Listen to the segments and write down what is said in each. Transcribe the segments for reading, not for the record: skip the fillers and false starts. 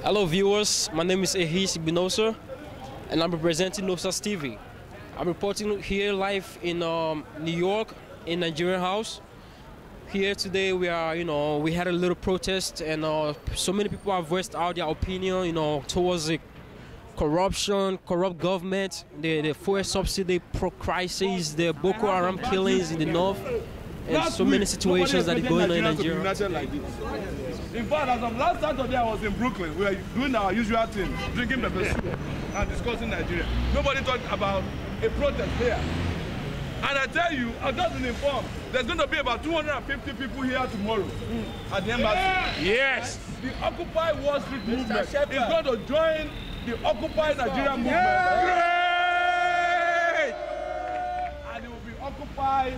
Hello viewers, my name is Ehis, Igbinosa, and I'm representing Nosa TV. I'm reporting here live in New York, in Nigerian house. Here today we are, we had a little protest, and so many people have voiced out their opinion, towards the corrupt government, the fuel subsidy crisis, the Boko Haram killings in the north, and so many situations that are going on in Nigeria. In fact, as of last Saturday, I was in Brooklyn. We were doing our usual thing, drinking pepper soup and discussing Nigeria. Nobody talked about a protest here. And I tell you, I've just been informed, there's going to be about 250 people here tomorrow at the embassy. Yes! The Occupy Wall Street movement is going to join the Occupy Nigeria movement. Great! And it will be Occupy.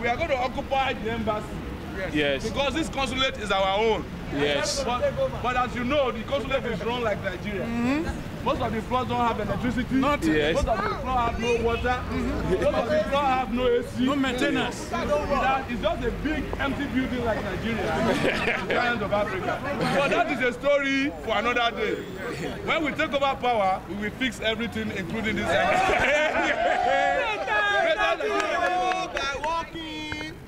We are going to occupy the embassy. Yes. Because this consulate is our own. Yes. But as you know, the consulate is run like Nigeria. Most of the floors don't have electricity. Not yet. Most of the floors have no water. Most of the floors have no AC. No maintenance. It's just a big empty building like Nigeria, the giant of Africa. But that is a story for another day. When we take over power, we will fix everything, including this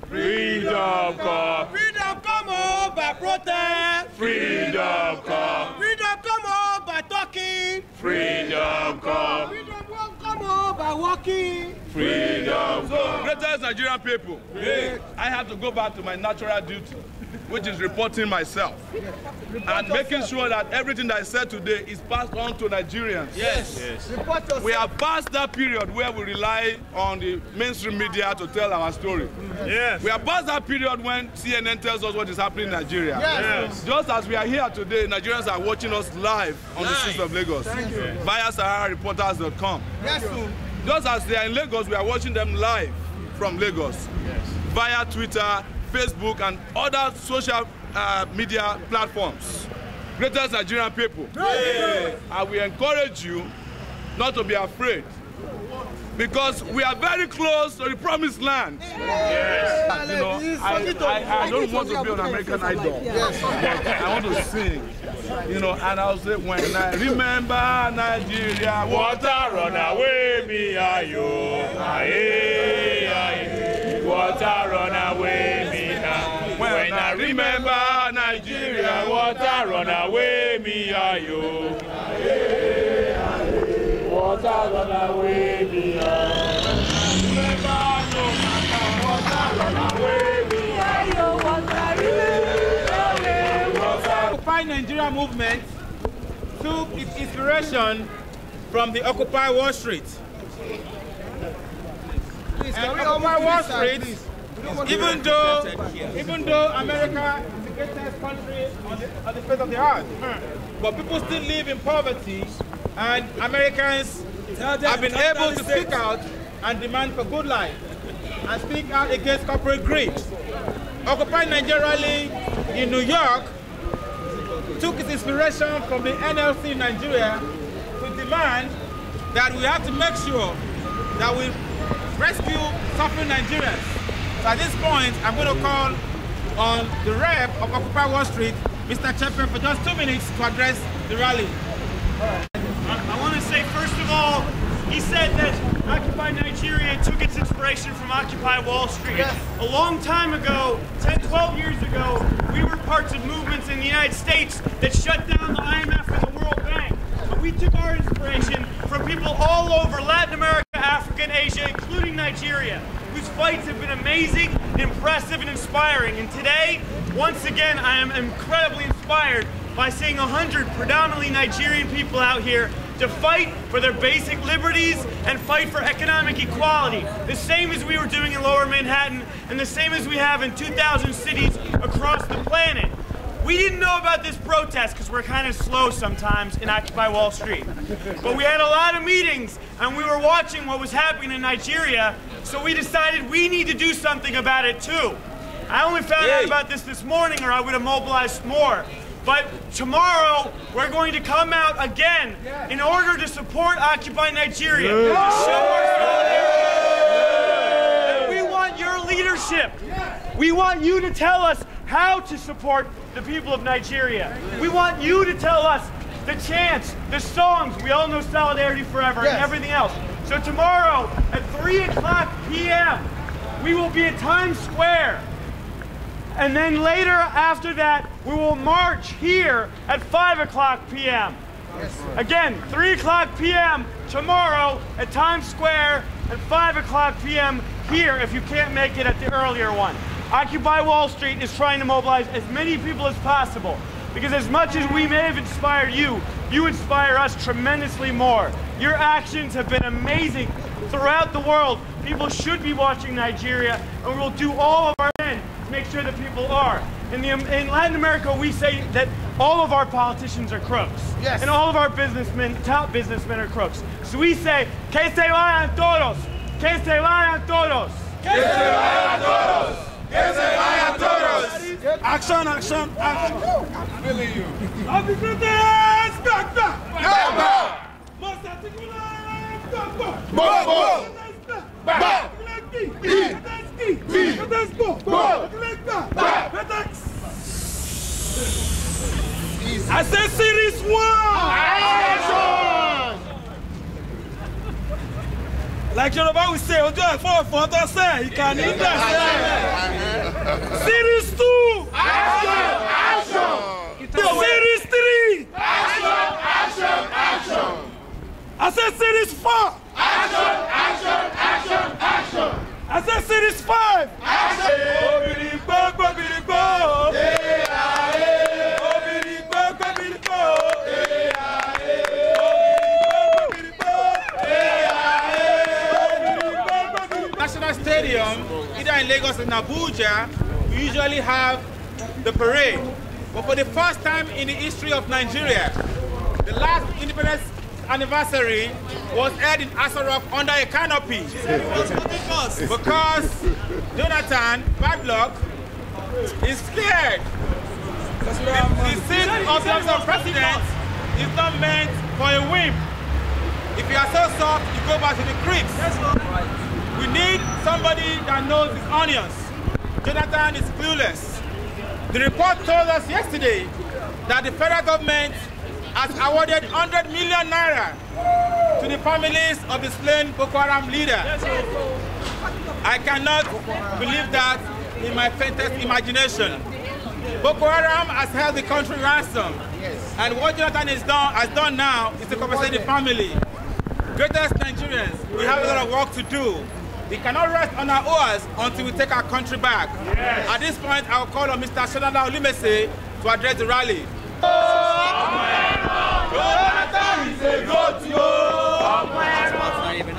Freedom come. Freedom come on by protest. Freedom come. Freedom come on by talking. Freedom come. Freedom come on by walking. Freedom come. Greatest Nigerian people, I have to go back to my natural duty, which is reporting myself and making sure that everything that I said today is passed on to Nigerians. Yes. We have passed that period where we rely on the mainstream media to tell our story. Yes. We have passed that period when CNN tells us what is happening in Nigeria. Yes. Just as we are here today, Nigerians are watching us live on the streets of Lagos via SaharaReporters.com. Yes. Just as they are in Lagos, we are watching them live from Lagos via Twitter, Facebook, and other social media platforms. Greatest Nigerian people, and we encourage you not to be afraid, because we are very close to the promised land. Yes. I don't want to be an American Idol, but I want to sing. And I'll say, when I remember Nigeria, water run away me, aye, water run away me now. When I remember Nigeria, water run away me, aye, water run away me, Occupy Nigeria movement took its inspiration from the Occupy Wall Street. And Occupy Wall Street, even though America is the greatest country on the face of the earth, but people still live in poverty, and Americans have been able to speak out and demand for good life and speak out against corporate greed. Occupy Nigeria rally in New York took its inspiration from the NLC in Nigeria to demand that we have to make sure that we rescue suffering Nigerians. So at this point, I'm going to call on the rep of Occupy Wall Street, Mr. Chepe, for just 2 minutes to address the rally. I want to say, first of all, he said that Occupy Nigeria took its inspiration from Occupy Wall Street. Yes. A long time ago, 10, 12 years ago, we were parts of movements in the United States that shut down the IMF and the World Bank. But we took our inspiration from people all over Latin America, Africa, and Asia, including Nigeria, whose fights have been amazing, impressive, and inspiring. And today, once again, I am incredibly inspired by seeing 100 predominantly Nigerian people out here to fight for their basic liberties and fight for economic equality, the same as we were doing in Lower Manhattan and the same as we have in 2,000 cities across the planet. We didn't know about this protest because we're kind of slow sometimes in Occupy Wall Street. But we had a lot of meetings and we were watching what was happening in Nigeria, so we decided we need to do something about it too. I only found out about this morning, or I would have mobilized more. But tomorrow, we're going to come out again in order to support Occupy Nigeria. Show our solidarity. And we want your leadership. We want you to tell us how to support the people of Nigeria. We want you to tell us the chants, the songs. We all know Solidarity Forever and everything else. So tomorrow at 3 o'clock p.m., we will be at Times Square. And then later after that, we will march here at 5 o'clock p.m. Again, 3 o'clock p.m. tomorrow at Times Square and 5 o'clock p.m. here if you can't make it at the earlier one. Occupy Wall Street is trying to mobilize as many people as possible, because as much as we may have inspired you, you inspire us tremendously more. Your actions have been amazing throughout the world. People should be watching Nigeria, and we'll do all of our best to make sure that people are. In Latin America, we say that all of our politicians are crooks. And all of our businessmen, top businessmen, are crooks. So we say, que se vayan todos, que se vayan todos. Que se vayan todos. Que se vayan todos. Action, action, action. I'm feeling you. Occupy, back, back. Back, back. Most articulate, back, back. Bo, back. I said series 1! Action! Like Yoruba we say, Ojo Afo to say, you can eat that. Series 2! Action! Series 3! Action! I said series 4! Action! I said series 5! National Stadium, either in Lagos or in Abuja, we usually have the parade. But for the first time in the history of Nigeria, the last independence anniversary was held in Aso Rock under a canopy. Because Jonathan, bad luck, is scared. The seat of the president is not meant for a whim. If you are so soft, you go back to the creeks. We need somebody that knows his onions. Jonathan is clueless. The report told us yesterday that the federal government has awarded 100 million naira to the families of the slain Boko Haram leader. I cannot believe that in my faintest imagination. Boko Haram has held the country ransom, and what Jonathan has done now is to compensate the family. Greatest Nigerians, we have a lot of work to do. We cannot rest on our oars until we take our country back. At this point, I will call on Mr. Shalala Olimese to address the rally. Jonathan is a goat, yo.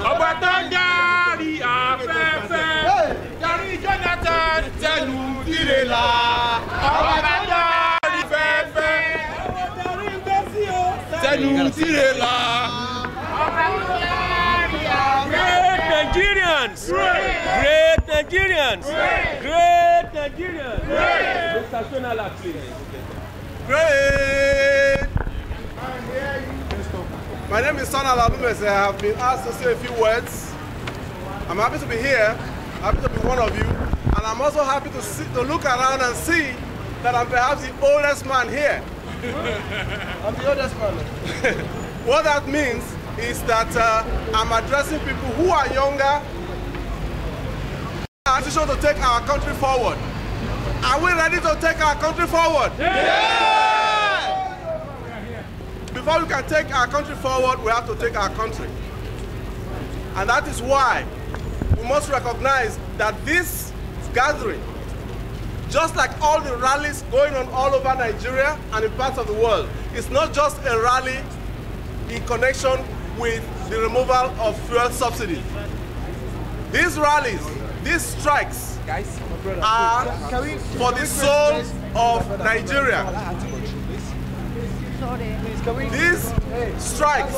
Ọba tó ń darí afẹ́fẹ́, darí Jonathan tẹnu tirela. Ọba tó ń darí afẹ́fẹ́, tẹnu tirela. Great Nigerians! Great Nigerians! Great Nigerians! Mr. Shonala, please. Great! My name is Sana Lalumese. I have been asked to say a few words. I'm happy to be here, happy to be one of you, and I'm also happy to look around and see that I'm perhaps the oldest man here. I'm the oldest man. What that means is that I'm addressing people who are younger, decision to take our country forward. Are we ready to take our country forward? Yeah! Before we can take our country forward, we have to take our country. And that is why we must recognize that this gathering, just like all the rallies going on all over Nigeria and in parts of the world, is not just a rally in connection with the removal of fuel subsidies. These rallies, these strikes, are for the soul of Nigeria. These strikes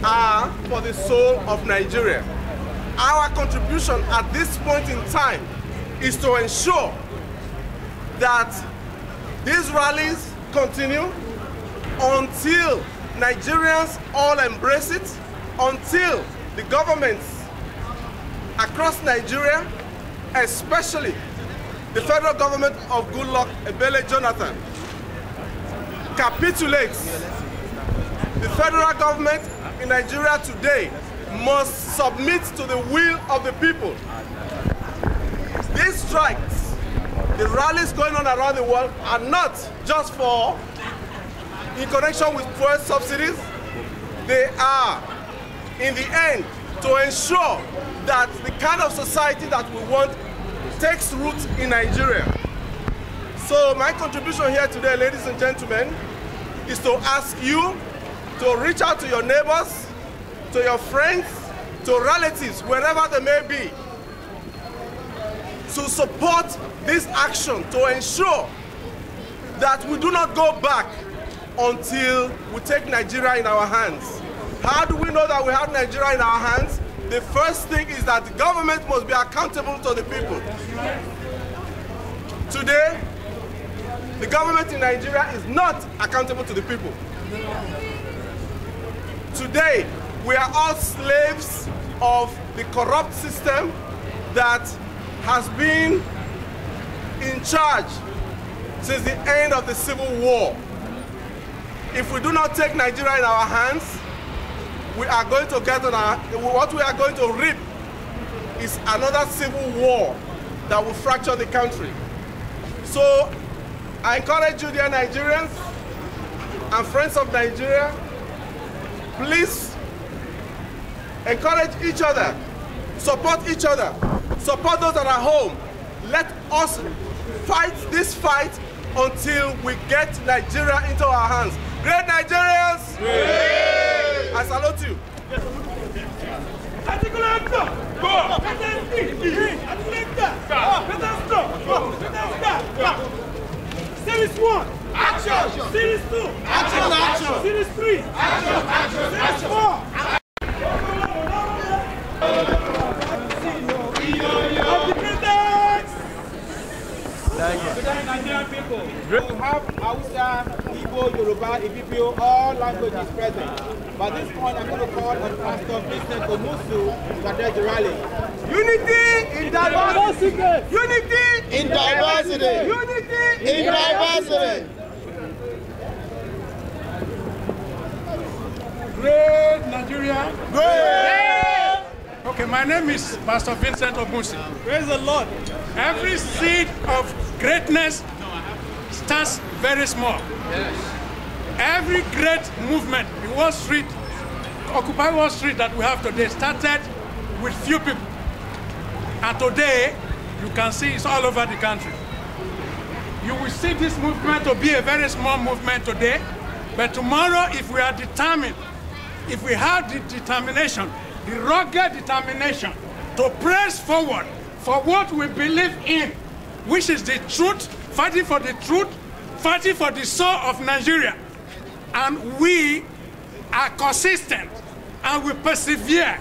are for the soul of Nigeria. Our contribution at this point in time is to ensure that these rallies continue until Nigerians all embrace it, until the governments across Nigeria, especially the federal government of Goodluck Ebele Jonathan capitulates, the federal government in Nigeria today must submit to the will of the people. These strikes, the rallies going on around the world are not just for in connection with fuel subsidies. They are, in the end, to ensure that the kind of society that we want takes root in Nigeria. So my contribution here today, ladies and gentlemen, is to ask you to reach out to your neighbors, to your friends, to relatives, wherever they may be, to support this action to ensure that we do not go back until we take Nigeria in our hands. How do we know that we have Nigeria in our hands? The first thing is that the government must be accountable to the people. Today, the government in Nigeria is not accountable to the people. Today, we are all slaves of the corrupt system that has been in charge since the end of the Civil War. If we do not take Nigeria in our hands, we are going to get on what we are going to reap is another civil war that will fracture the country. So I encourage you, dear Nigerians and friends of Nigeria, please encourage each other, support each other, support those that are home. Let us fight this fight until we get Nigeria into our hands. Great Nigerians! Great. I salute you. Series 1. Action. Series 2. Action. Series 3. Action. Series 4. Nigerian people. We have Hausa, Igbo, Yoruba, Ibibio, all languages present. But at this point, I'm going to call on Pastor Vincent Omusu to address the rally. Unity in diversity. Unity in diversity. Unity in diversity. Great Nigeria. Great. Okay, my name is Pastor Vincent Omusu. Praise the Lord. Every seed of greatness starts very small. Yes. Every great movement in Wall Street, Occupy Wall Street that we have today started with few people. And today, you can see it's all over the country. You will see this movement to be a very small movement today, but tomorrow, if we are determined, if we have the determination, the rugged determination to press forward for what we believe in, which is the truth, fighting for the truth, fighting for the soul of Nigeria. And we are consistent and we persevere.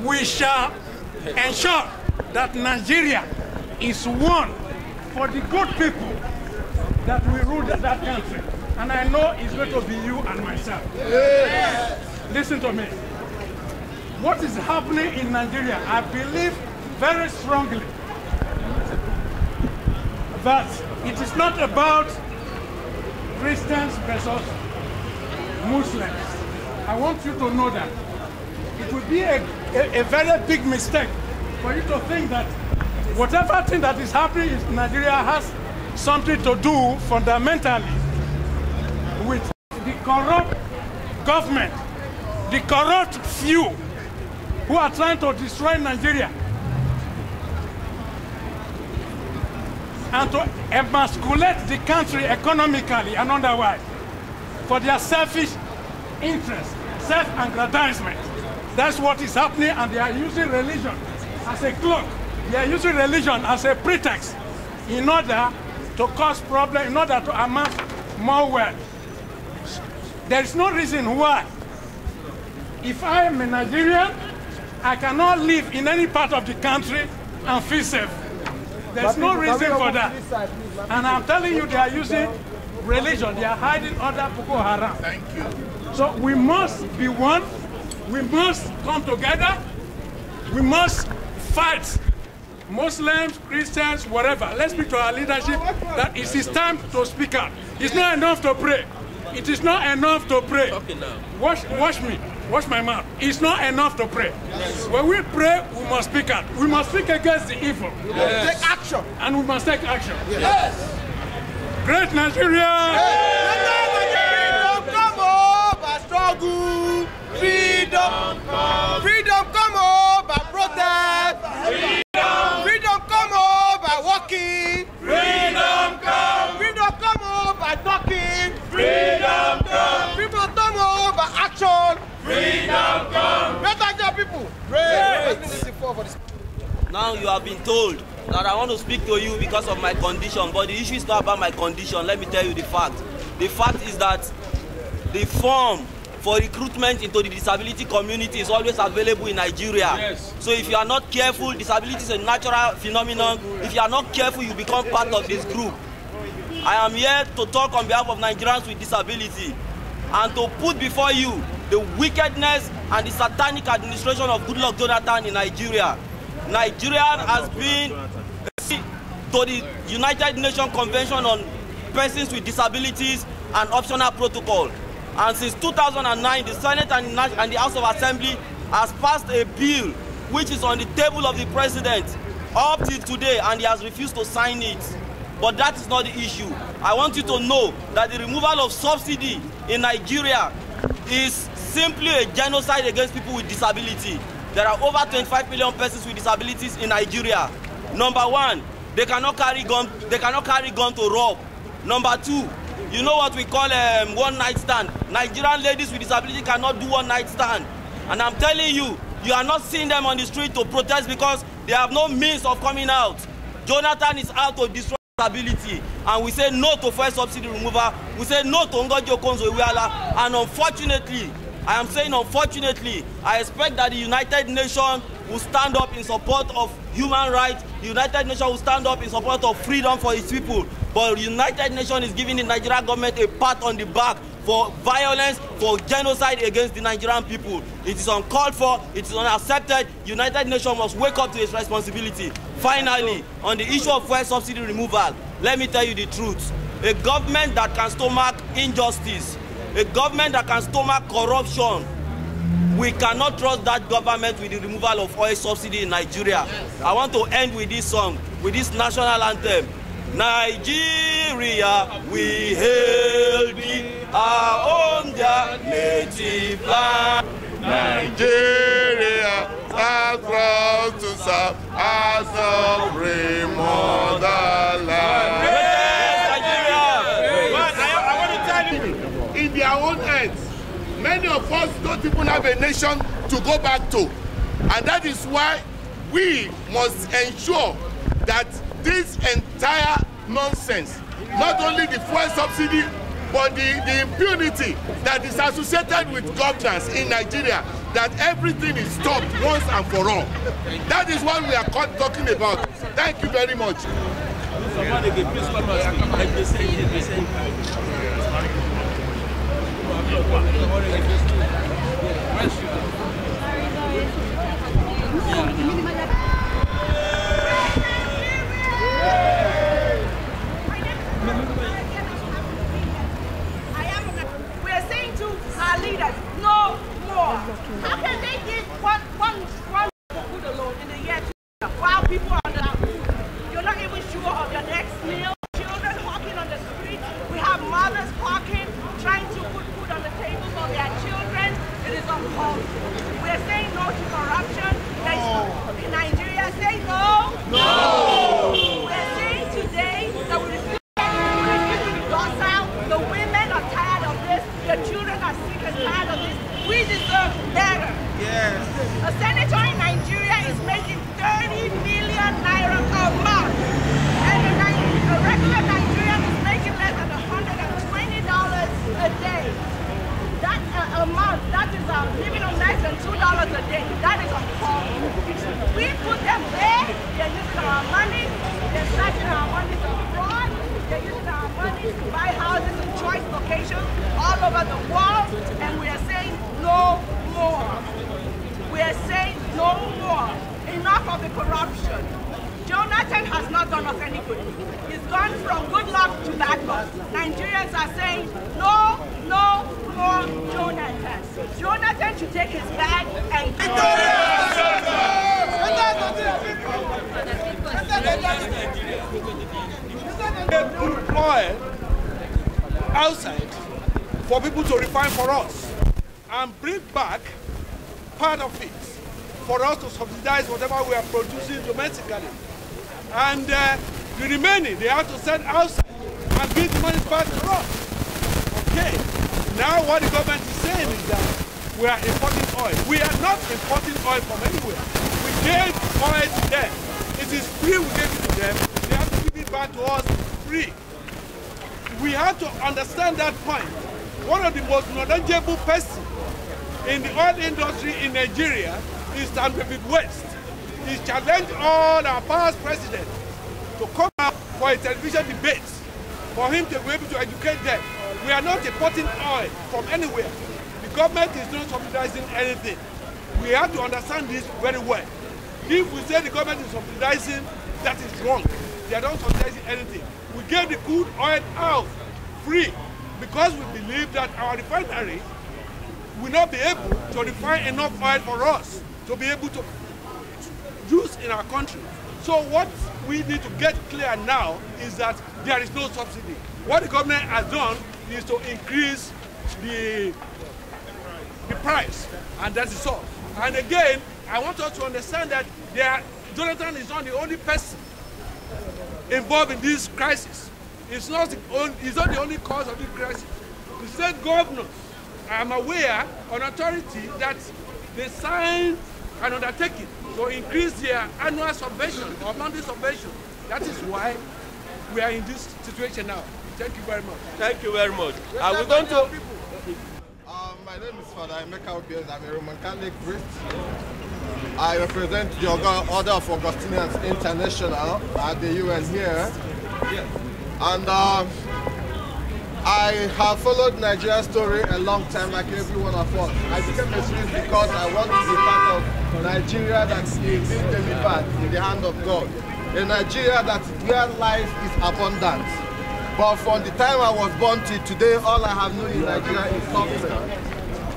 We shall ensure that Nigeria is one for the good people that will rule that country. And I know it's going to be you and myself. Yes. Listen to me. What is happening in Nigeria, I believe very strongly that it is not about Christians versus Muslims. I want you to know that. It would be a very big mistake for you to think that whatever thing that is happening in Nigeria has something to do fundamentally with the corrupt government, the corrupt few who are trying to destroy Nigeria and to emasculate the country economically and otherwise for their selfish interest, self-aggrandizement. That's what is happening, and they are using religion as a cloak. They are using religion as a pretext in order to cause problems, in order to amass more wealth. There is no reason why, if I am a Nigerian, I cannot live in any part of the country and feel safe. There's no reason for that. And I'm telling you, they are using religion. They are hiding under Boko Haram. Thank you. So we must be one. We must come together. We must fight Muslims, Christians, whatever. Let's speak to our leadership that it is time to speak out. It's not enough to pray. It is not enough to pray. Watch me. Watch my mouth. It's not enough to pray. Yes. When we pray, we must speak out. We must speak against the evil. Yes. Take action. And we must take action. Yes. Great Nigeria! Freedom come up by struggle. Freedom come. Freedom come up by protest. Freedom come up by walking. Freedom come. Freedom come up by talking. Freedom come. Freedom come up by action. Freedom come. Better job, people. Now you have been told that I want to speak to you because of my condition, but the issue is not about my condition. Let me tell you the fact. The fact is that the form for recruitment into the disability community is always available in Nigeria. Yes. So if you are not careful, disability is a natural phenomenon. If you are not careful, you become part of this group. I am here to talk on behalf of Nigerians with disability and to put before you the wickedness and the satanic administration of Goodluck Jonathan in Nigeria. Nigeria has been to the United Nations Convention on Persons with Disabilities and Optional Protocol. And since 2009, the Senate and the House of Assembly has passed a bill which is on the table of the president up till today, and he has refused to sign it. But that is not the issue. I want you to know that the removal of subsidy in Nigeria is simply a genocide against people with disability. There are over 25 million persons with disabilities in Nigeria. Number one, they cannot carry gun to rob. Number two, you know what we call one night stand. Nigerian ladies with disability cannot do one night stand. And I'm telling you, you are not seeing them on the street to protest because they have no means of coming out. Jonathan is out to destroy disability, and we say no to fuel subsidy removal. We say no to Ngojo Konzo-Iweala, and unfortunately, I am saying unfortunately, I expect that the United Nations will stand up in support of human rights. The United Nations will stand up in support of freedom for its people. But the United Nations is giving the Nigerian government a pat on the back for violence, for genocide against the Nigerian people. It is uncalled for, it is unaccepted. United Nations must wake up to its responsibility. Finally, on the issue of fuel subsidy removal, let me tell you the truth. A government that can stomach injustice, a government that can stomach corruption, we cannot trust that government with the removal of oil subsidy in Nigeria. I want to end with this song, with this national anthem. Nigeria, we hail thee, our own dear native land. Nigeria, as proud to serve as a free motherland. I want to tell you, in their own hands, many of us don't even have a nation to go back to. And that is why we must ensure that this entire nonsense, not only the fuel subsidy, but the impunity that is associated with governance in Nigeria, that everything is stopped once and for all. That is what we are talking about. Thank you very much. We are saying to our leaders, no more. How can they give one food alone in the year while people are on the food? You're not even sure of your next meal. Children walking on the street. We have mothers walking, trying to put food on the table for their children. It is uncalled for. We are saying no to corruption. In Nigeria, say no. No. We are saying Nigerians are saying no, no more Jonathan. Jonathan should take his bag and go. Oil outside for people to refine for us and bring back part of it for us to subsidize whatever we are producing domestically. And the remaining, they have to send outside and give the money back to us. Okay, now what the government is saying is that we are importing oil. We are not importing oil from anywhere. We gave oil to them. It is free, we gave it to them. They have to give it back to us free. We have to understand that point. One of the most knowledgeable persons in the oil industry in Nigeria is David West. He challenged all our past presidents to come out for a television debate for him to be able to educate them. We are not importing oil from anywhere. The government is not subsidizing anything. We have to understand this very well. If we say the government is subsidizing, that is wrong. They are not subsidizing anything. We gave the crude oil out free because we believe that our refinery will not be able to refine enough oil for us to be able to use in our country. So what we need to get clear now is that there is no subsidy. What the government has done is to increase the price, and that is all. And again, I want us to understand that Jonathan is not the only person involved in this crisis. He's not the only cause of this crisis. The state governors, I am aware on authority that they signed an undertaking to increase their annual subvention or monthly subvention. That is why we are in this situation now. Thank you very much. Thank you very much. Are we going to... My name is Father Emeka Obiez. I'm a Roman Catholic priest. I represent the Order of Augustinians International at the UN here. And I have followed Nigeria's story a long time, like every one of us. I became a priest because I want to be part of Nigeria that is being delivered in the hand of God. A Nigeria where life is abundant. But from the time I was born till today, all I have known in Nigeria is suffering.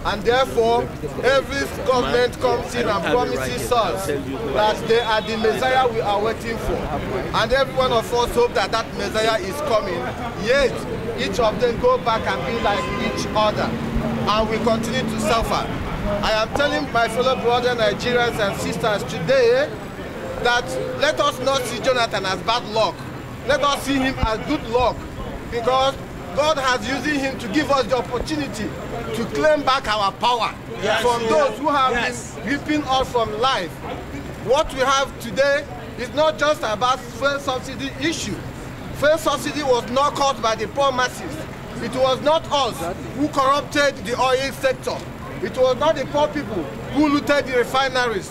And therefore, every government comes in and promises us that they are the Messiah we are waiting for. And every one of us hope that that Messiah is coming. Yet, each of them go back and be like each other. And we continue to suffer. I am telling my fellow brothers, Nigerians and sisters today that let us not see Jonathan as bad luck. Let us see him as good luck. Because God has using him to give us the opportunity to claim back our power from those who have been ripping us from life. What we have today is not just about fuel subsidy issue. Fuel subsidy was not caused by the poor masses. It was not us who corrupted the oil sector. It was not the poor people who looted the refineries.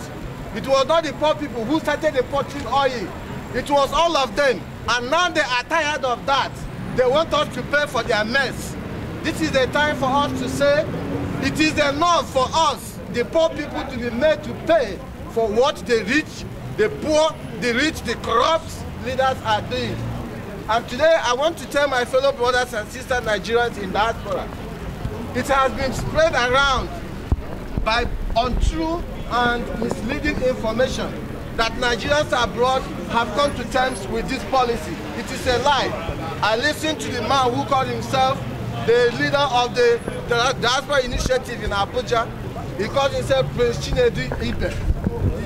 It was not the poor people who started importing oil. It was all of them. And now they are tired of that. They want us to pay for their mess. This is the time for us to say, it is enough for us, the poor people, to be made to pay for what the rich, the poor, the rich, the corrupt leaders are doing. And today I want to tell my fellow brothers and sisters Nigerians in diaspora, it has been spread around by untrue and misleading information that Nigerians abroad have come to terms with this policy. It is a lie. I listened to the man who called himself the leader of the diaspora initiative in Abuja. He called himself Prince Chinedu Ibe.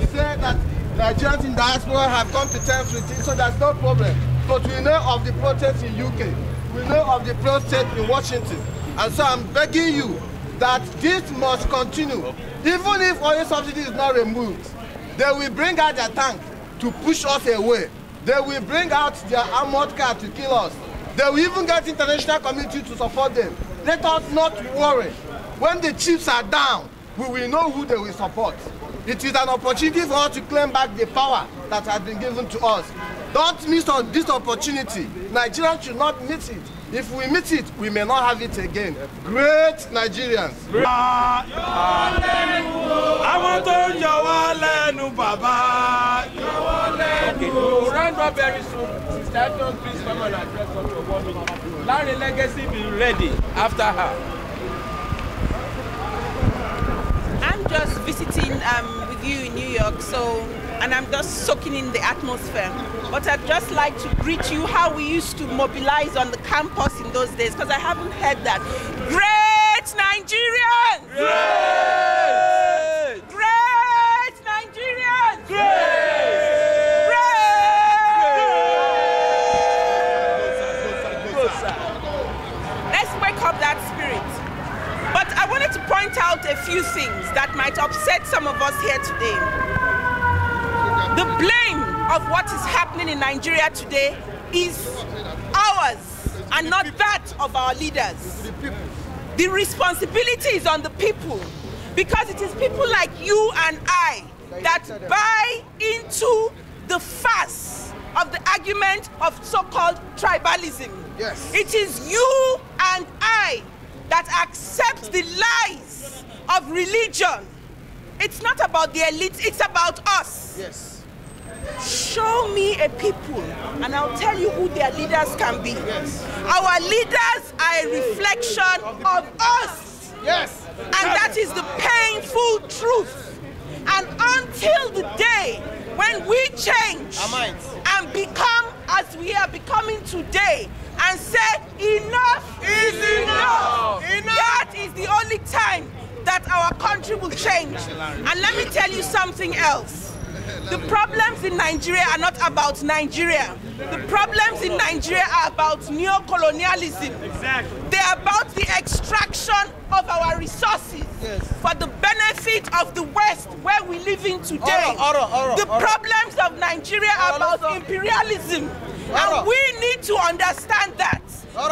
He said that Nigerians in diaspora have come to terms with it, so there's no problem. But we know of the protests in UK. We know of the protests in Washington. And so I'm begging you that this must continue. Even if oil subsidy is not removed, they will bring out their tank to push us away. They will bring out their armored car to kill us. They will even get international community to support them. Let us not worry. When the chips are down, we will know who they will support. It is an opportunity for us to claim back the power that has been given to us. Don't miss on this opportunity. Nigerians should not miss it. If we meet it, we may not have it again. Great Nigerians. I want to Yawalenu Baba. Okay, we'll round up very soon. Sister, please come and address us for 1 minute. Larry Legacy be ready after her. I'm just visiting with you in New York, and I'm just soaking in the atmosphere. But I'd just like to greet you how we used to mobilize on the campus in those days, because I haven't heard that. Great Nigerians! Great! Great Nigerians! Great! Great! Let's wake up that spirit. But I wanted to point out a few things that might upset some of us here today. The blame of what is happening in Nigeria today is ours and not that of our leaders. The responsibility is on the people, because it is people like you and I that buy into the farce of the argument of so-called tribalism. Yes. It is you and I that accept the lies of religion. It's not about the elite, it's about us. Yes. Show me a people, and I'll tell you who their leaders can be. Yes. Our leaders are a reflection of us. Yes. And that is the painful truth. And until the day when we change and become as we are becoming today and say enough is enough, that is the only time that our country will change. And let me tell you something else. The problems in Nigeria are not about Nigeria. The problems in Nigeria are about neo-colonialism. Exactly. They are about the extraction of our resources for the benefit of the West where we live in today. The problems of Nigeria are about imperialism. And we need to understand that. For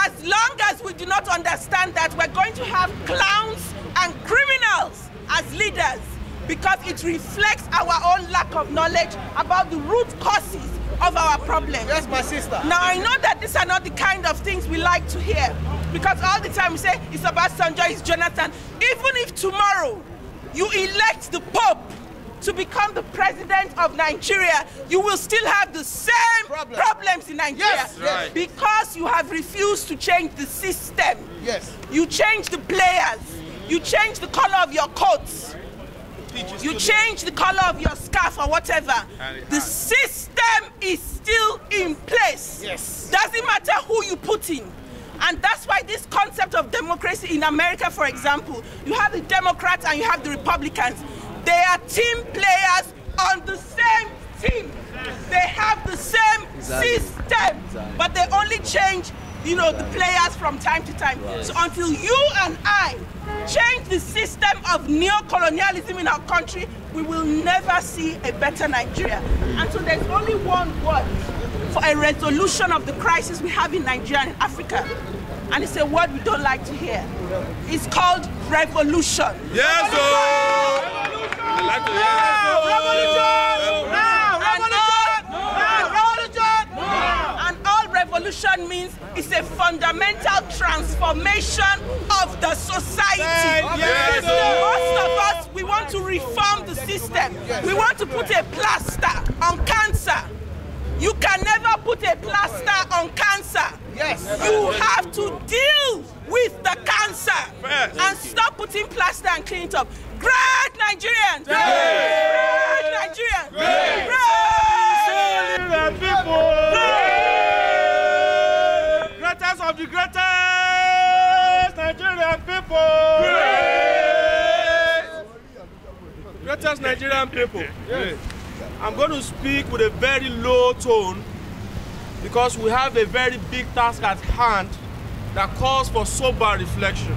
as long as we do not understand that, we're going to have clowns and criminals as leaders, because it reflects our own lack of knowledge about the root causes of our problems. Yes, my sister. Now, I know that these are not the kind of things we like to hear, because all the time we say it's about Sanjay, it's Jonathan. Even if tomorrow you elect the Pope to become the president of Nigeria, you will still have the same problems in Nigeria. Yes, right. Because you have refused to change the system. Yes. You change the players. You change the color of your coats. You change the color of your scarf or whatever. The system is still in place. Yes. Doesn't matter who you put in. And that's why this concept of democracy in America, for example, you have the Democrats and you have the Republicans. They are team players on the same team. They have the same system, but they only change, the players from time to time. So until you and I change the system of neo-colonialism in our country, we will never see a better Nigeria. And so there's only one word for a resolution of the crisis we have in Nigeria and in Africa. And it's a word we don't like to hear. It's called revolution. Yes, sir! I like to hear And all revolution means it's a fundamental transformation of the society. Yes, Most of us, we want to reform the system. We want to put a plaster on cancer. You can never put a plaster on cancer. Yes. You have to deal with the cancer and stop putting plaster and clean it up. Great Nigerians! Great Nigerians! Great people! Greatest of the greatest Nigerian people! Greatest Nigerian people! I'm going to speak with a very low tone because we have a very big task at hand that calls for sober reflection.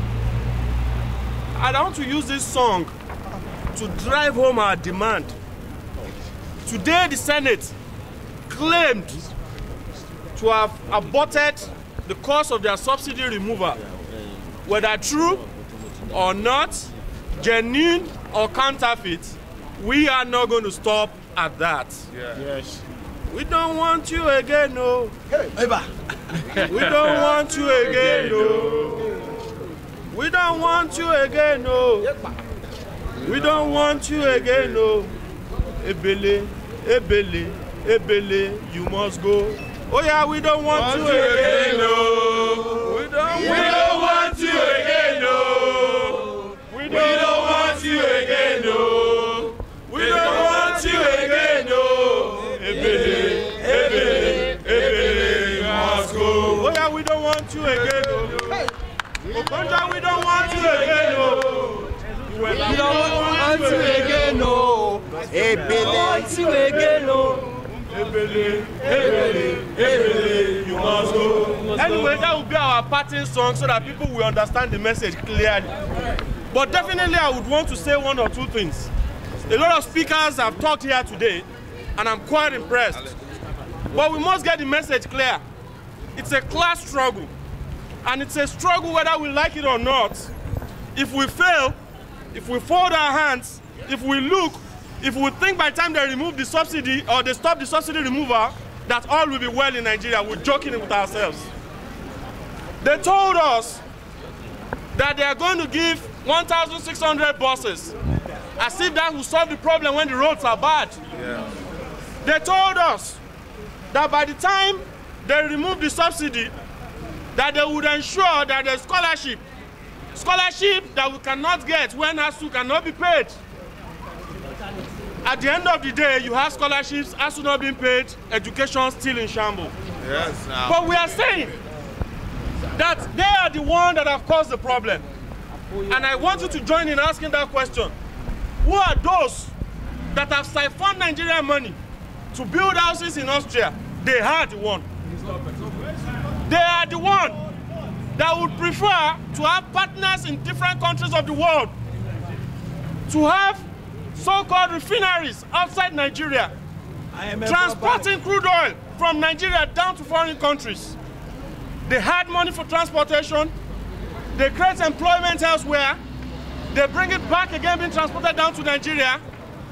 And I want to use this song to drive home our demand. Today, the Senate claimed to have aborted the cause of their subsidy removal. Whether true or not, genuine or counterfeit, we are not going to stop at that. Yes. We don't want you again, no. We don't want you again, no. We don't want you again, no. We don't want you again, no. Ebele, Ebele, Ebele, you must go. Oh yeah, we don't want you again, no. We don't want you again, no. We don't want you again, no. We don't want you again, no. Ebele, Ebele, Ebele, you must go. Oh yeah, we don't want you again, no. Okonja, we don't want you again, no. We don't want you again, no. Ebele, want you again, no. Ebele, Ebele, Ebele, you must go. Anyway, that will be our parting song so that people will understand the message clearly. But definitely I would want to say one or two things. A lot of speakers have talked here today, and I'm quite impressed. But we must get the message clear. It's a class struggle, and it's a struggle whether we like it or not. If we fail, if we fold our hands, if we look, if we think by the time they remove the subsidy or they stop the subsidy removal, that all will be well in Nigeria, we're joking with ourselves. They told us that they are going to give 1,600 buses, as if that will solve the problem when the roads are bad. Yeah. They told us that by the time they remove the subsidy, that they would ensure that there's scholarship that we cannot get when ASU cannot be paid. At the end of the day, you have scholarships, ASU not being paid, education still in shambles. Yes, but we are saying that they are the ones that have caused the problem. And I want you to join in asking that question. Who are those that have siphoned Nigerian money to build houses in Austria? They are the one. They are the one that would prefer to have partners in different countries of the world, to have so-called refineries outside Nigeria, transporting crude oil from Nigeria down to foreign countries. They had money for transportation, they create employment elsewhere, they bring it back again being transported down to Nigeria,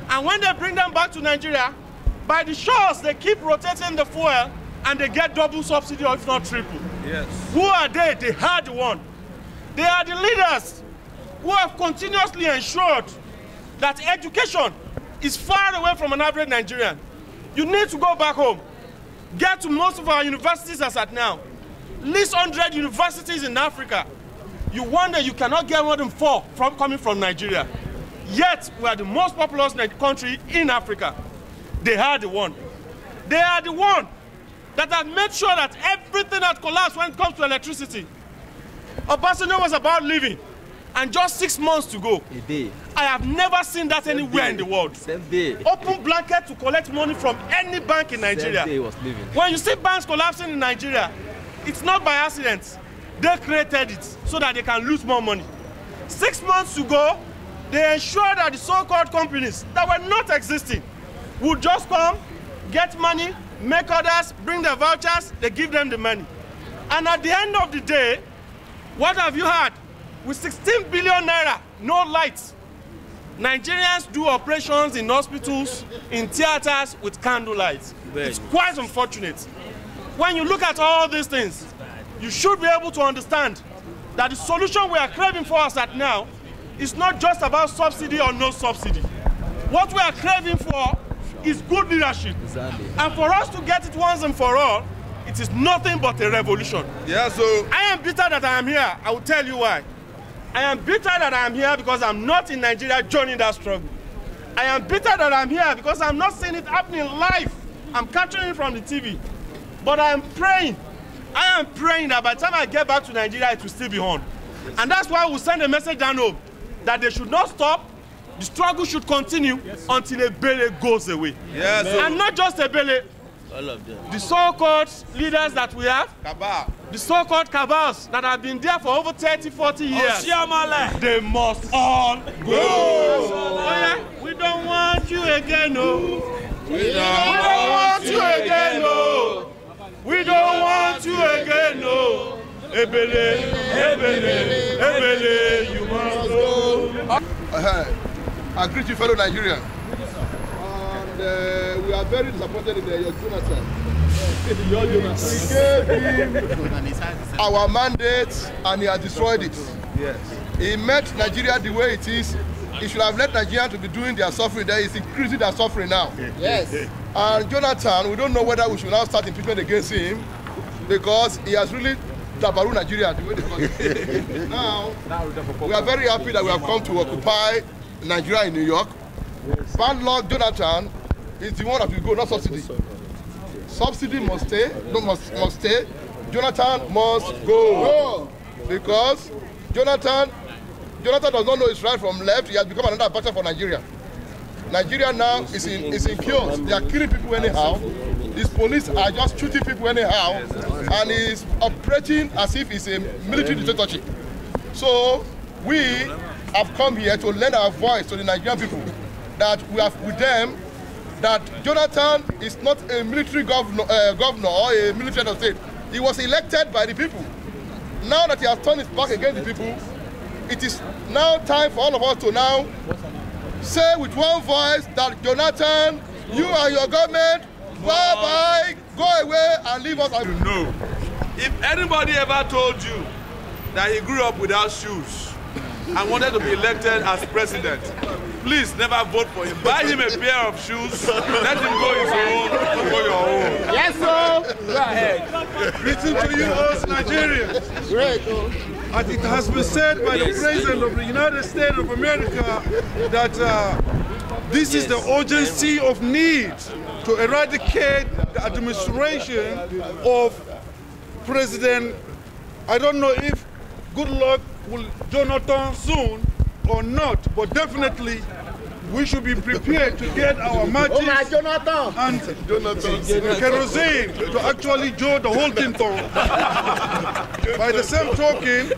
and when they bring them back to Nigeria, by the shores they keep rotating the fuel and they get double subsidy or if not triple. Yes. Who are they? They are the one. They are the leaders who have continuously ensured that education is far away from an average Nigerian. You need to go back home. Get to most of our universities as at now. List 100 universities in Africa. You wonder you cannot get more than 4 coming from Nigeria. Yet, we are the most populous country in Africa. They are the one. They are the one that have made sure that everything had collapsed when it comes to electricity. Obasanjo was about leaving, and just 6 months to go. I have never seen that anywhere in the world. Open blanket to collect money from any bank in Nigeria. When you see banks collapsing in Nigeria, it's not by accident. They created it so that they can lose more money. 6 months to go, they ensured that the so-called companies that were not existing would just come, get money, make orders, bring their vouchers, they give them the money. And at the end of the day, what have you had? With 16 billion naira, no lights. Nigerians do operations in hospitals, in theaters with candlelight. It's quite unfortunate. When you look at all these things, you should be able to understand that the solution we are craving for us at now is not just about subsidy or no subsidy. What we are craving for is good leadership. Exactly. And for us to get it once and for all, it is nothing but a revolution. Yeah, so I am bitter that I am here. I will tell you why. I am bitter that I am here because I'm not in Nigeria joining that struggle. I am bitter that I'm here because I'm not seeing it happening live. I'm capturing it from the TV. But I am praying that by the time I get back to Nigeria, it will still be on. And that's why we'll send a message down home that they should not stop. The struggle should continue until Ebele goes away. Yes, and not just Ebele. All of them. The so-called leaders that we have, the so-called cabals that have been there for over 30, 40 years, they must all go. Oh, yeah? We don't want you again, no. We don't want you again, no. We don't want you again, no. Ebele, Ebele, Ebele, you must go. I greet you, fellow Nigerians. we are very disappointed in your Jonathan. We gave him our mandate and he has destroyed it. Yes. He met Nigeria the way it is. He should have let Nigerians to be doing their suffering. There is increasing their suffering now. Yes. And Jonathan, we don't know whether we should now start impeachment against him because he has really dabaru Nigeria the way they call it. Now, we are very happy that we have come to occupy Nigeria in New York. Bad luck, Jonathan is the one that will go, not Subsidy. Subsidy must stay, must stay. Jonathan must go. Because Jonathan does not know his right from left. He has become another battle for Nigeria. Nigeria now is in chaos. They are killing people anyhow. These police are just shooting people anyhow. And he's operating as if it's a military dictatorship. So we have come here to lend our voice to the Nigerian people that we have with them that Jonathan is not a military governor or a military head of state. He was elected by the people. Now that he has turned his back against the people, it is now time for all of us to now say with one voice that Jonathan, you and your government, bye-bye, go away and leave us alone. No. If anybody ever told you that he grew up without shoes and wanted to be elected as president, please never vote for him. Buy him a pair of shoes, let him go his own, go your own. Yes, sir. Go ahead. Greeting to you all Nigerians. Great. As it has been said by the President of the United States of America that this is the urgency of need to eradicate the administration of President, I don't know if good luck will Jonathan soon or not, but definitely we should be prepared to get our matches and kerosene to actually joe the whole thing down. By the same token,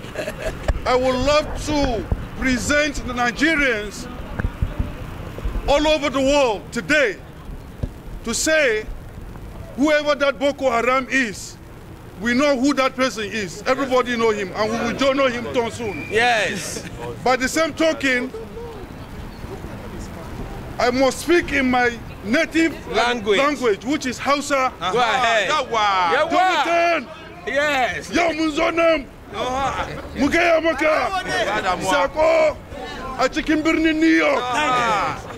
I would love to present the Nigerians all over the world today to say whoever that Boko Haram is, we know who that person is. Everybody know him, and we will know him soon. Yes. By the same token, I must speak in my native language, which is Hausa. Go ahead. Jonathan! Yes. Yo munzonam! Mugaya maka! Sako! A cikin birnin New York!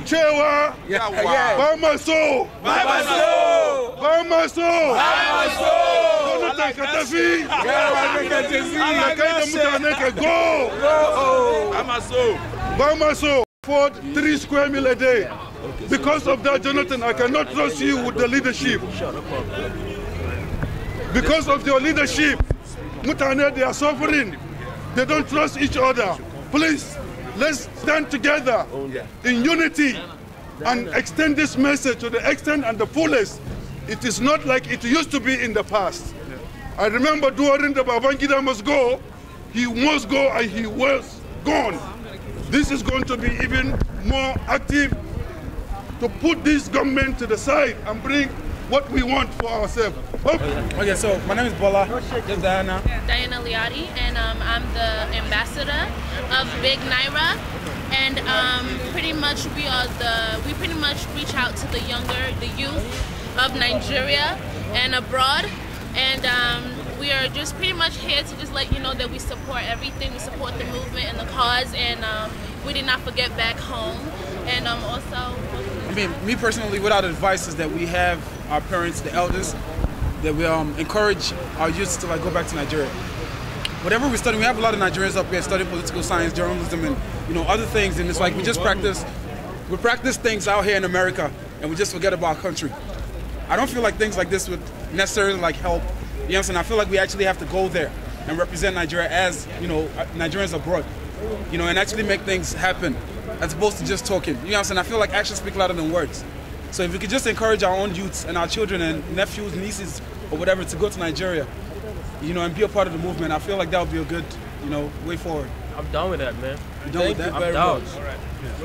Cewa! Ba ma so! Jonathan ka tafi! Allah kai da mutane ka go! Ba ma so! Afford 3 square meals a day. Because of that, Jonathan, I cannot trust you with the leadership. Because of your leadership, Mutane, they are suffering. They don't trust each other. Please, let's stand together in unity and extend this message to the extent and the fullest. It is not like it used to be in the past. I remember during the Babangida must go, he must go and he was gone. This is going to be even more active to put this government to the side and bring what we want for ourselves. Okay, so my name is Bola. This Diana. Diana Liati, and I'm the ambassador of Big Naira. And pretty much we pretty much reach out to the youth of Nigeria and abroad. And we are just pretty much here to just let you know that we support everything. We support the movement and the cause, and we did not forget back home. And also, I mean, me personally, what our advice is that we have our parents, the elders, that we encourage our youth to like go back to Nigeria. Whatever we're studying, we have a lot of Nigerians up here studying political science, journalism, and other things. And it's like we practice things out here in America, and we just forget about our country. I don't feel like things like this would necessarily like help. You know what I'm saying? I feel like we actually have to go there and represent Nigeria as, Nigerians abroad, and actually make things happen as opposed to just talking. You know what I'm saying? I feel like actions speak louder than words. So if we could just encourage our own youths and our children and nephews, nieces, or whatever to go to Nigeria, and be a part of the movement, I feel like that would be a good, way forward. I'm done with that, man. You done with that? I'm down.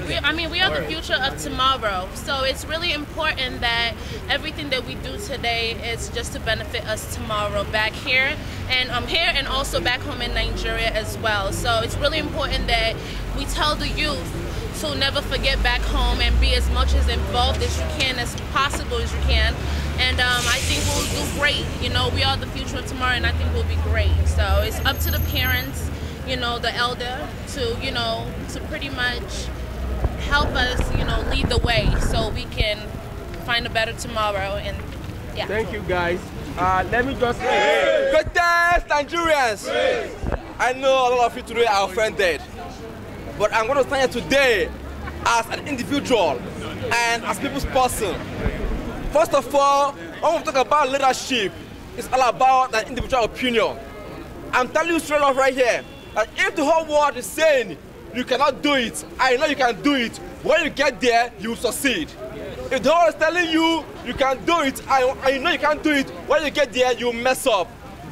We are the future of tomorrow, so it's really important that everything that we do today is just to benefit us tomorrow back here and also back home in Nigeria as well. So it's really important that we tell the youth to never forget back home and be as much as involved as you can, as possible as you can. And I think we'll do great. You know, we are the future of tomorrow, and I think we'll be great. So it's up to the parents, you know, the elder, to, you know, to pretty much help us, you know, lead the way so we can find a better tomorrow. And yeah. Thank you, guys. Let me just say, greatest Nigerians. I know a lot of you today are offended, but I'm going to stand here today as an individual and as people's person. First of all, when we talk about leadership, it's all about that individual opinion. I'm telling you straight off right here, that if the whole world is saying you cannot do it, I know you can do it. When you get there, you will succeed. If the whole is telling you you can do it, I know you can't do it, when you get there, you will mess up.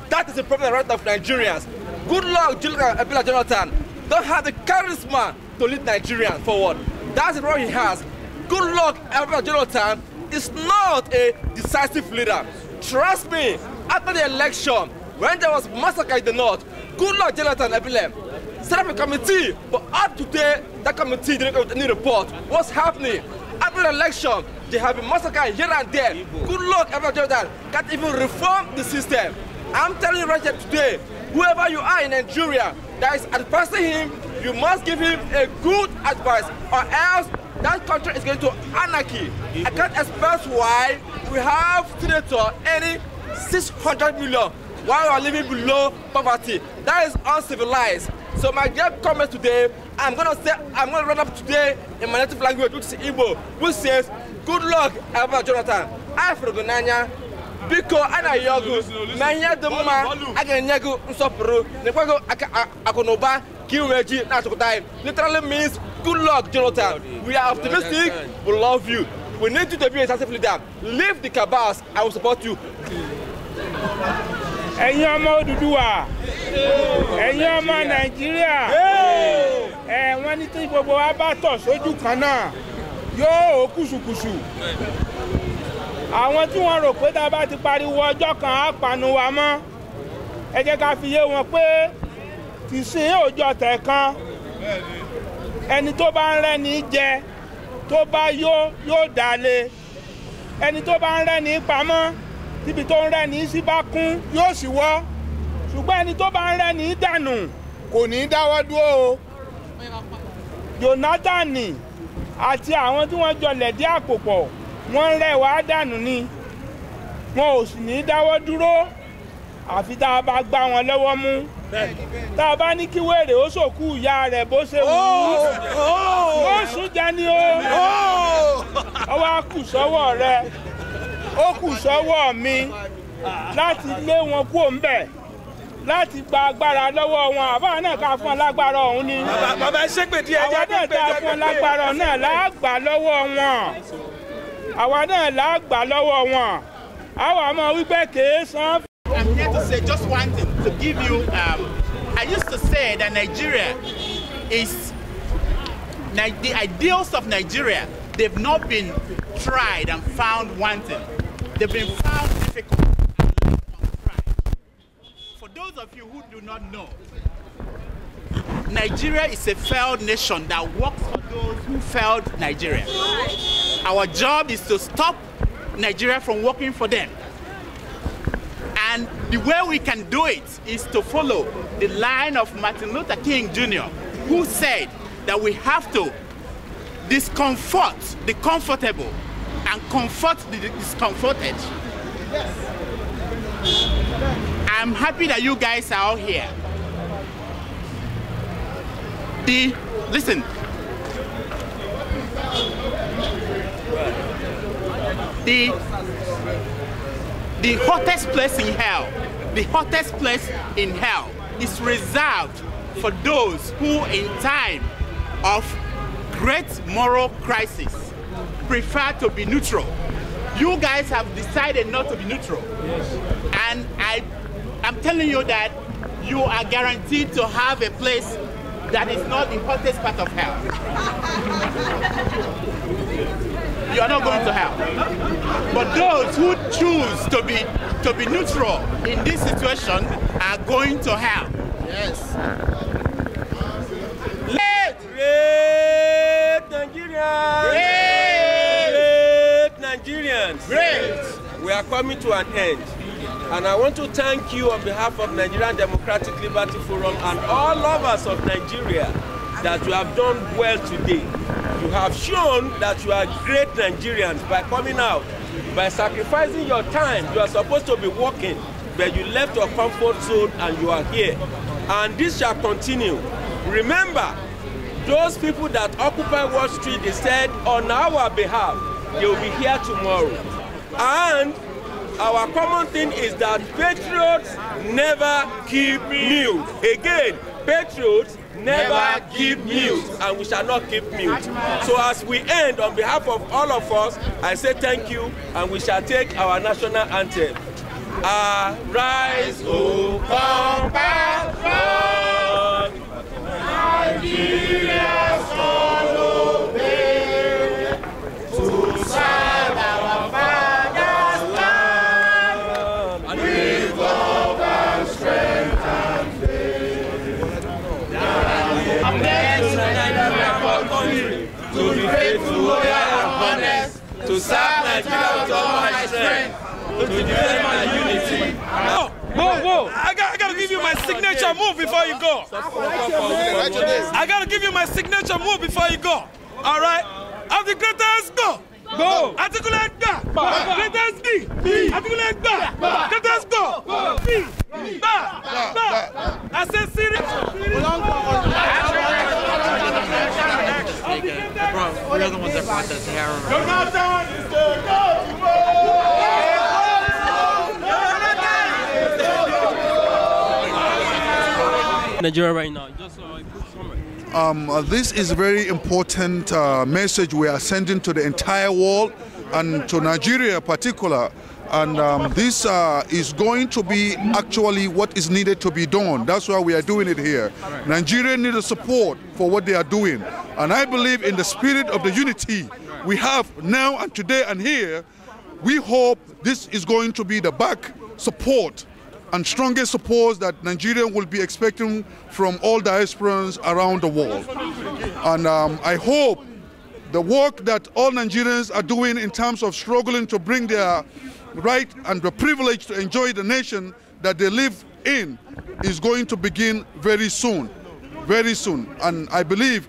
That is the problem right now of Nigerians. Good luck, Jonathan. Don't have the charisma to lead Nigerians forward. That's the problem he has. Good luck, Jonathan is not a decisive leader. Trust me, after the election, when there was massacre in the north, good luck, Jonathan Ebilem. Set up a committee, but up to today, that committee didn't get any report. What's happening? After the election, they have been massacred here and there. Good luck, Jonathan. Can't even reform the system. I'm telling you right here today, whoever you are in Nigeria that is advising him, you must give him a good advice, or else that country is going to anarchy. I can't express why we have senator earning 600 million while we are living below poverty. That is uncivilized. So my dear comment today, I'm going to run up today in my native language, which is Igbo, which says, good luck, Jonathan. I from Gonanya. Biko ana yogu manya duma aga nyegu nsopuru nekwago akonoba kiweji na tukutai. Literally means good luck, Jonathan. We are optimistic, we love you. We need you to be a decisive leader. Leave the cabals, I will support you. Ẹ̀yin ọmọ Odùduwà, ẹ̀yin ọmọ Nàìjíríà, wọ́n ní tí gbogbo wa bá tọ̀ sójú kan náà yóò kùsùkùsù. Àwọn tí wọ́n rò pé tá a bá ti pariwo ọjọ́ kan á panu wa mọ́, ẹ jẹ́ ká fi yé wọn pé tìsín òjò tẹ̀ kan, ẹni tó bá ń rẹ́ni jẹ tó bá yóò dalẹ̀, ẹni tó bá ń rẹ́ni pamọ́ tíbi tó ń rẹ́ni sí bá kún yóò sì wọ́, ṣùgbọ́n ẹni tó bá ń rẹ́ni dànù kò ní dáwọ́ dúró o. Jonathan àti àwọn tí wọ́n jọ lẹ̀dí àpò pọ̀ wọ́n rẹ̀ wá dànù ni, wọn ò sì ní dáwọ́ dúró àfi tá a bá gbá wọn lọ́wọ́ mú. Tá a bá ní kí wèrè ó sòkú ìyá rẹ̀ bó ṣe wù ú, ó sún jẹ ni ó. Ó wá kù sọ́wọ́ rẹ̀, ó kù sọ́wọ́ mi láti lé wọn kúrò ńbẹ̀, láti gba agbára lọ́wọ́ wọn. Àbá náà ká fún ọ lágbára ọ̀hún ni. Bàbá ṣépè díẹ̀ àwa náà ká fún ọ lágbára náà lágbà lọ́wọ́ wọn. Àwa náà lágbà lọ́wọ́ wọn. Àwa máa wí pé kèé san. I'm here to say just one thing, to give you, I used to say that Nigeria is, the ideals of Nigeria, they've not been tried and found wanting. They've been found difficult and left untried. For those of you who do not know, Nigeria is a failed nation that works for those who failed Nigeria. Our job is to stop Nigeria from working for them. And the way we can do it is to follow the line of Martin Luther King Jr., who said that we have to discomfort the comfortable and comfort the discomforted. I'm happy that you guys are all here. Listen. The hottest place in hell is reserved for those who in time of great moral crisis prefer to be neutral. You guys have decided not to be neutral. And I'm telling you that you are guaranteed to have a place that is not the hottest part of hell. You are not going to hell. But those who choose to be neutral in this situation are going to hell. Yes. we are coming to an end. And I want to thank you on behalf of Nigerian Democratic Liberty Forum and all lovers of Nigeria that you have done well today. You have shown that you are great Nigerians by coming out, by sacrificing your time. You are supposed to be working, but you left your comfort zone and you are here. And this shall continue. Remember, those people that occupy Wall Street, they said on our behalf, they will be here tomorrow. And our common thing is that patriots never keep mute. Again, patriots never keep mute, and we shall not keep mute. So as we end, on behalf of all of us, I say thank you, and we shall take our national anthem. Arise, O compatriot, Nigerians all obey, to serve our father's land, with love and strength and faith. To be faithful, loyal, and honest, to serve Nigeria with all my strength, to defend my unity. Whoa! I gotta give you my signature move before you go. I gotta give you my signature move before you go. All right? Of the greatest go. Go. Articulate go. Greatest B. Articulate go. Greatest go. B. Ba. I said serious. Bro, we're the ones that brought this here. Jonathan is the go. Nigeria right now. Just this is a very important message we are sending to the entire world and to Nigeria in particular. And this is going to be actually what is needed to be done. That's why we are doing it here. Right. Nigeria needs the support for what they are doing. And I believe in the spirit of the unity we have now and today and here. We hope this is going to be the back support and strongest support that Nigeria will be expecting from all diasporans around the world. And I hope the work that all Nigerians are doing in terms of struggling to bring their right and the privilege to enjoy the nation that they live in is going to begin very soon, very soon. And I believe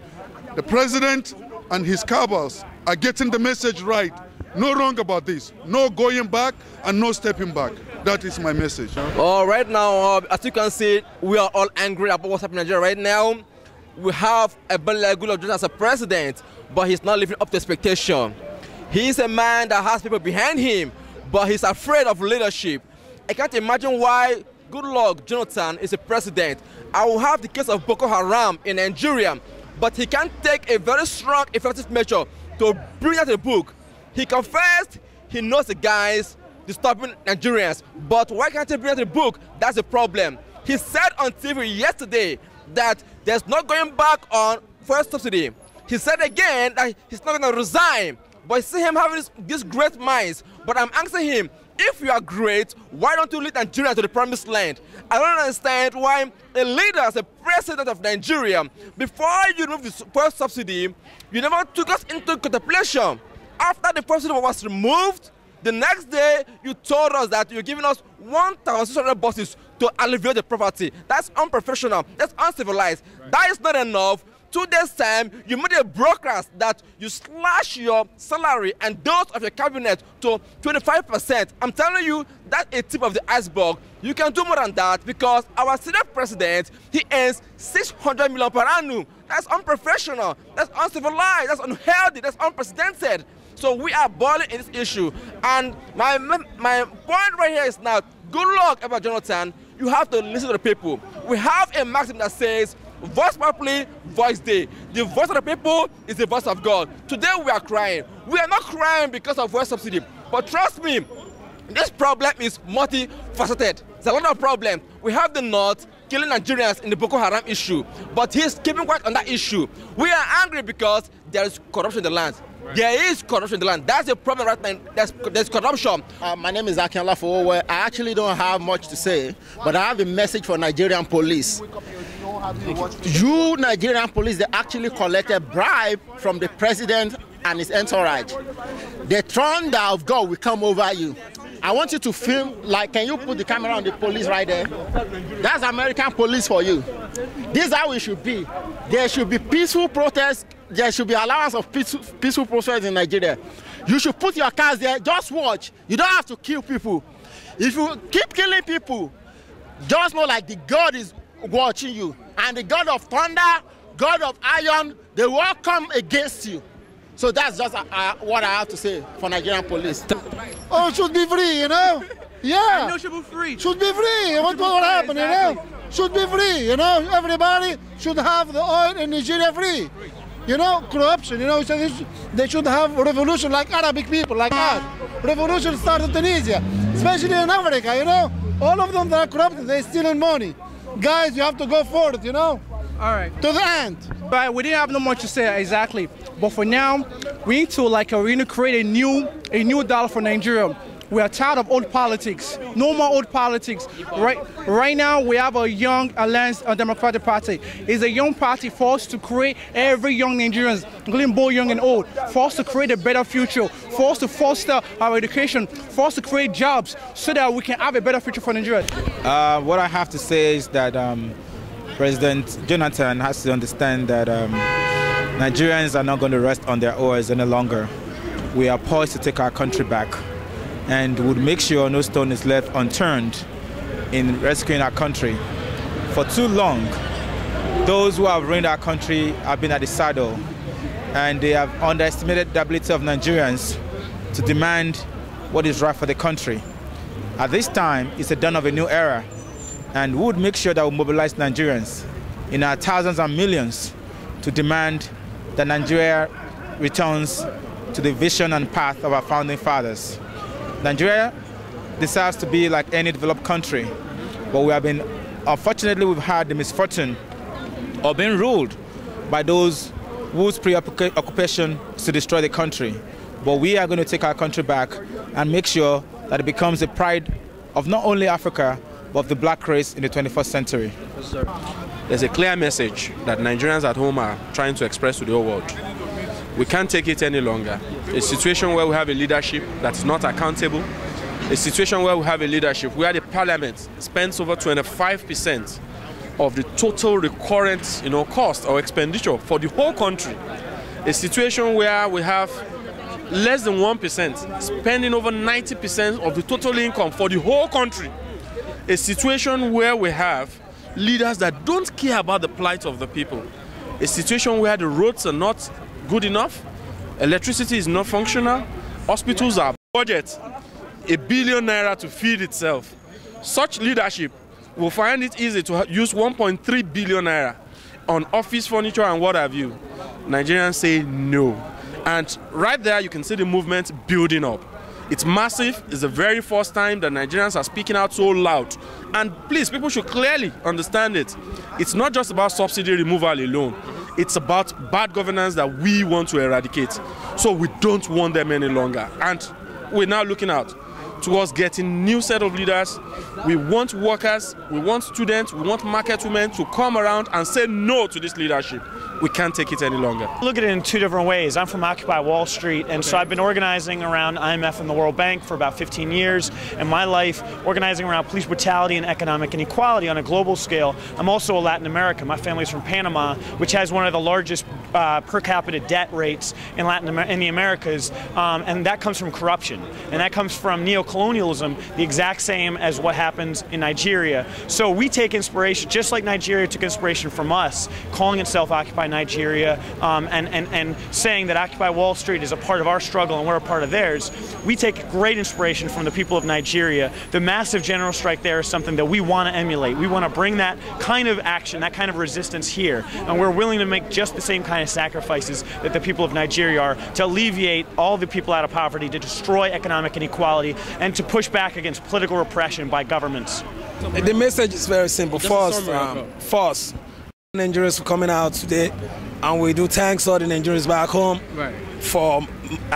the president and his cabals are getting the message right. No wrong about this. No going back and no stepping back. That is my message. Right now, as you can see, we are all angry about what's happening in Nigeria right now. We have a Goodluck Jonathan as a president, but he's not living up to expectation. He's a man that has people behind him, but he's afraid of leadership. I can't imagine why Goodluck Jonathan is a president. I will have the case of Boko Haram in Nigeria, but he can't take a very strong, effective measure to bring that to the book. He confessed he knows the guys disturbing Nigerians, but why can't he bring that to the book? That's the problem. He said on TV yesterday that there's not going back on fuel subsidy. He said again that he's not going to resign, but I see him having these great minds. But I'm asking him, if you are great, why don't you lead Nigeria to the promised land? I don't understand why a leader as a president of Nigeria, before you remove the fuel subsidy, you never took us into contemplation. After the fuel subsidy was removed, the next day you told us that you're giving us 1,600 buses to alleviate the poverty. That's unprofessional. That's uncivilized. Right. That is not enough. 2 days' time, you made a broadcast that you slash your salary and those of your cabinet to 25%. I'm telling you, that's a tip of the iceberg. You can do more than that because our Senate president, he earns 600 million per annum. That's unprofessional. That's uncivilized. That's unhealthy. That's unprecedented. So we are boiling in this issue. And my point right here is now, Goodluck Jonathan, you have to listen to the people. We have a maxim that says, voice properly, voice day. The voice of the people is the voice of God. Today we are crying. We are not crying because of fuel subsidy. But trust me, this problem is multifaceted. There's a lot of problems. We have the North killing Nigerians in the Boko Haram issue. But he's keeping quiet on that issue. We are angry because there is corruption in the land. Right. There is corruption in the land. That's the problem right now. There's corruption. My name is Akinola Fowowe. I actually don't have much to say, but I have a message for Nigerian police. You Nigerian police, they actually collected bribe from the president and his entourage. The thunder of God will come over you. I want you to film, like, can you put the camera on the police right there? That's American police for you. This is how it should be. There should be peaceful protests. There should be allowance of peaceful protests in Nigeria. You should put your cars there, just watch. You don't have to kill people. If you keep killing people, just know like the God is watching you. And the God of thunder, God of iron, they will all come against you. So that's just what I have to say for Nigerian police. Oh, it should be free, you know? Yeah. No, should be free. Should be free. What will happen, exactly. You know? Should be free, you know? Everybody should have the oil in Nigeria free. You know, corruption, you know, so they should have revolution like Arabic people, like us. Revolution started in Tunisia, especially in Africa, you know? All of them that are corrupt, they're stealing money. Guys, you have to go forward, you know? All right. To the end. But we didn't have no much to say, exactly. But for now, we need to create a new dollar for Nigeria. We are tired of old politics. No more old politics. Right now, we have a young Alliance Democratic Party. It's a young party for us to create every young Nigerians, including both young and old, for us to create a better future, for us to foster our education, for us to create jobs so that we can have a better future for Nigeria. What I have to say is that President Jonathan has to understand that Nigerians are not going to rest on their oars any longer. We are poised to take our country back, and would make sure no stone is left unturned in rescuing our country. For too long, those who have ruined our country have been at the saddle, and they have underestimated the ability of Nigerians to demand what is right for the country. At this time, it's the dawn of a new era, and we would make sure that we mobilize Nigerians in our thousands and millions to demand that Nigeria returns to the vision and path of our founding fathers. Nigeria deserves to be like any developed country, but unfortunately, we've had the misfortune of being ruled by those whose preoccupation is to destroy the country. But we are going to take our country back and make sure that it becomes a pride of not only Africa, but of the black race in the 21st century. Yes, sir. There's a clear message that Nigerians at home are trying to express to the whole world. We can't take it any longer. A situation where we have a leadership that's not accountable, a situation where we have a leadership where the parliament spends over 25% of the total recurrent cost or expenditure for the whole country, a situation where we have less than 1% spending over 90% of the total income for the whole country, a situation where we have leaders that don't care about the plight of the people, a situation where the roads are not good enough, electricity is not functional, hospitals are budget ₦1 billion to feed itself. Such leadership will find it easy to use 1.3 billion naira on office furniture and what have you. Nigerians say no. And right there you can see the movement building up. It's massive. It's the very first time that Nigerians are speaking out so loud. And please, people should clearly understand it. It's not just about subsidy removal alone. It's about bad governance that we want to eradicate. So we don't want them any longer. And we're now looking out towards getting new set of leaders. We want workers, we want students, we want market women to come around and say no to this leadership. We can't take it any longer. Look at it in two different ways. I'm from Occupy Wall Street, and so I've been organizing around IMF and the World Bank for about 15 years, and my life organizing around police brutality and economic inequality on a global scale. I'm also a Latin American. My family's from Panama, which has one of the largest per capita debt rates in the Americas, and that comes from corruption, and that comes from neocolonialism, the exact same as what happens in Nigeria. So we take inspiration, just like Nigeria took inspiration from us, calling itself Occupy Nigeria, and saying that Occupy Wall Street is a part of our struggle and we're a part of theirs. We take great inspiration from the people of Nigeria. The massive general strike there is something that we want to emulate. We want to bring that kind of action, that kind of resistance here, and we're willing to make just the same kind of sacrifices that the people of Nigeria are to alleviate all the people out of poverty, to destroy economic inequality, and to push back against political repression by governments. The message is very simple. First, Nigerians for coming out today, and we do thanks all the Nigerians back home for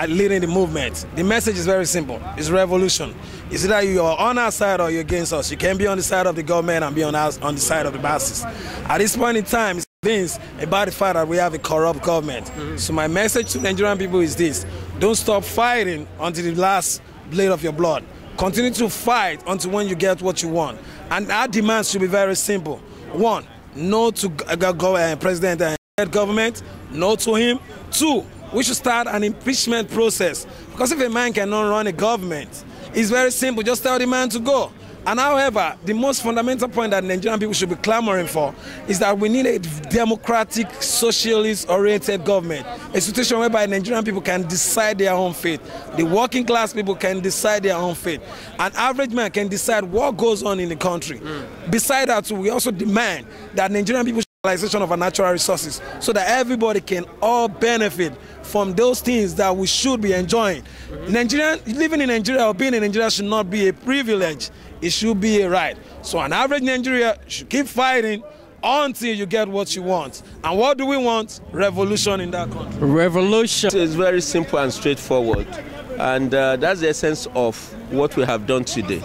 leading the movement. The message is very simple. It's revolution. It's either you are on our side or you're against us. You can't be on the side of the government and be on the side of the masses. At this point in time, it's convinced about the fact that we have a corrupt government. So my message to Nigerian people is this: don't stop fighting until the last blade of your blood. Continue to fight until when you get what you want. And our demands should be very simple. One, no to president and government, no to him. Two, we should start an impeachment process. Because if a man cannot run a government, it's very simple, just tell the man to go. And however, the most fundamental point that Nigerian people should be clamoring for is that we need a democratic, socialist-oriented government, a situation whereby Nigerian people can decide their own fate. The working class people can decide their own fate. An average man can decide what goes on in the country. Besides that, we also demand that Nigerian people utilization of our natural resources so that everybody can all benefit from those things that we should be enjoying. Living in Nigeria or being in Nigeria should not be a privilege. It should be a right. So an average Nigeria should keep fighting until you get what you want. And what do we want? Revolution in that country. Revolution. It's very simple and straightforward. And that's the essence of what we have done today.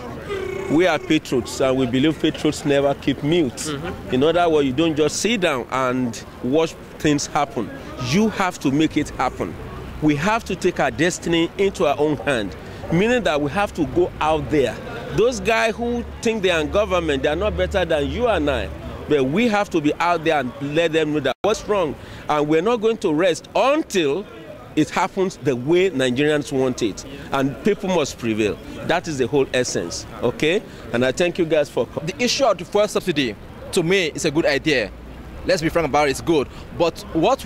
We are patriots, and we believe patriots never keep mute. In other words, you don't just sit down and watch things happen. You have to make it happen. We have to take our destiny into our own hand, meaning that we have to go out there. Those guys who think they are in government, they are not better than you and I. But we have to be out there and let them know that what's wrong. And we're not going to rest until it happens the way Nigerians want it. And people must prevail. That is the whole essence, okay? And I thank you guys for coming. The issue of the fuel subsidy, to me, is a good idea. Let's be frank about it, it's good. But what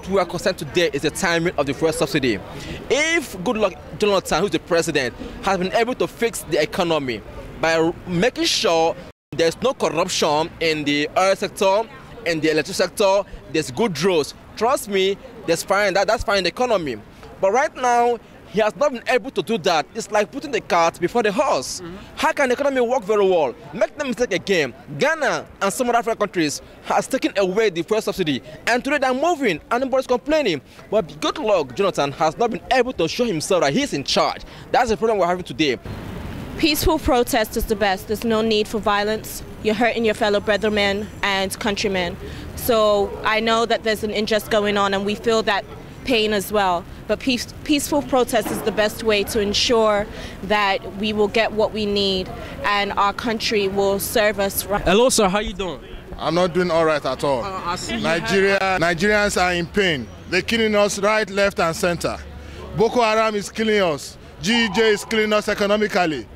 we are concerned today is the timing of the fuel subsidy. If Goodluck Jonathan, who's the president, has been able to fix the economy by making sure there's no corruption in the oil sector, in the electric sector, there's good roads. Trust me, that's fine the economy. But right now, he has not been able to do that. It's like putting the cart before the horse. How can the economy work very well? Make no mistake again. Ghana and some other African countries has taken away the fuel subsidy. And today they're moving and nobody's complaining. But Goodluck Jonathan has not been able to show himself that he's in charge. That's the problem we're having today. Peaceful protest is the best. There's no need for violence. You're hurting your fellow brethren and countrymen. So I know that there's an injustice going on and we feel that pain as well. But peaceful protest is the best way to ensure that we will get what we need and our country will serve us right. Hello, sir. How you doing? I'm not doing all right at all. Nigerians are in pain. They're killing us right, left, and center. Boko Haram is killing us. GEJ is killing us economically.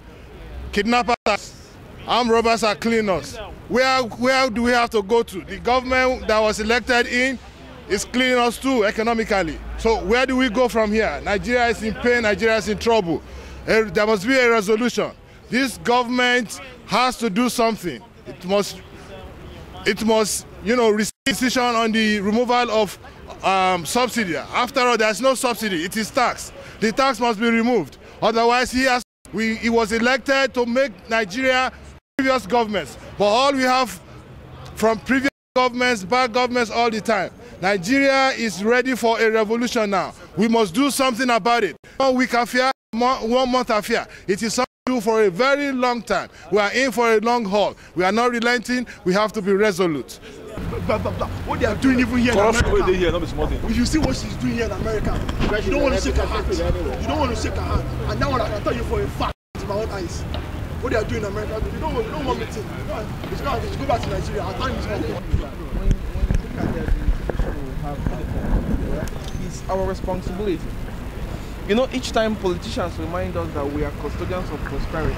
Kidnappers, armed robbers are killing us. Where do we have to go to? The government that was elected in is killing us too economically. So where do we go from here? Nigeria is in pain, Nigeria is in trouble. There must be a resolution. This government has to do something. It must receive a decision on the removal of subsidy. After all, there's no subsidy, it is tax. The tax must be removed. Otherwise, he was elected to make Nigeria previous governments. But all we have from previous governments, bad governments all the time. Nigeria is ready for a revolution now. We must do something about it. 1 week affair, 1 month affair. It is something to do for a very long time. We are in for a long haul. We are not relenting. We have to be resolute. What they are doing even here in America. Here, not small thing. If you see what she's doing here in America, you don't want to shake her hand. You don't want to shake her hand. And now I can tell you for a fact with my own eyes. What they are doing in America, you don't want me to. It's go back to Nigeria. Our time is up. It's our responsibility. You know, each time politicians remind us that we are custodians of prosperity.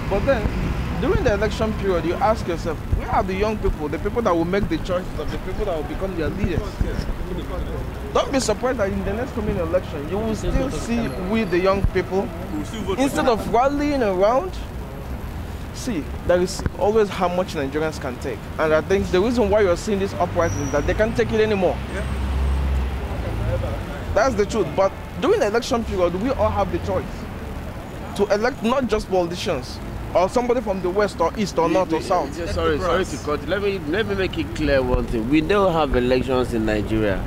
But then, during the election period, you ask yourself, where are the young people, the people that will make the choices of the people that will become their leaders? Don't be surprised that in the next coming election, you will still see we, the young people, instead of rallying around. See, there is always how much Nigerians can take. And I think the reason why you're seeing this uprising is that they can't take it anymore. That's the truth. But during the election period, we all have the choice to elect not just politicians, or somebody from the west or east or north or south. Sorry to cut. Let me make it clear one thing. We don't have elections in Nigeria.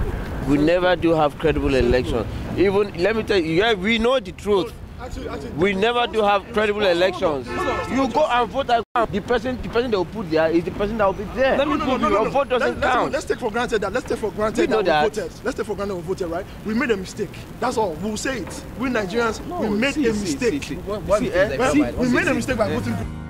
We never do have credible elections. Even, let me tell you, yeah, we know the truth. We never do have credible elections. You go and vote, the person they will put there is the person that will be there. Your vote doesn't count. Let's take for granted that. Let's take for granted that we voted. Let's take for granted we voted, right? We made a mistake. That's all. We'll say it. We Nigerians, we made a mistake. We made a mistake by voting.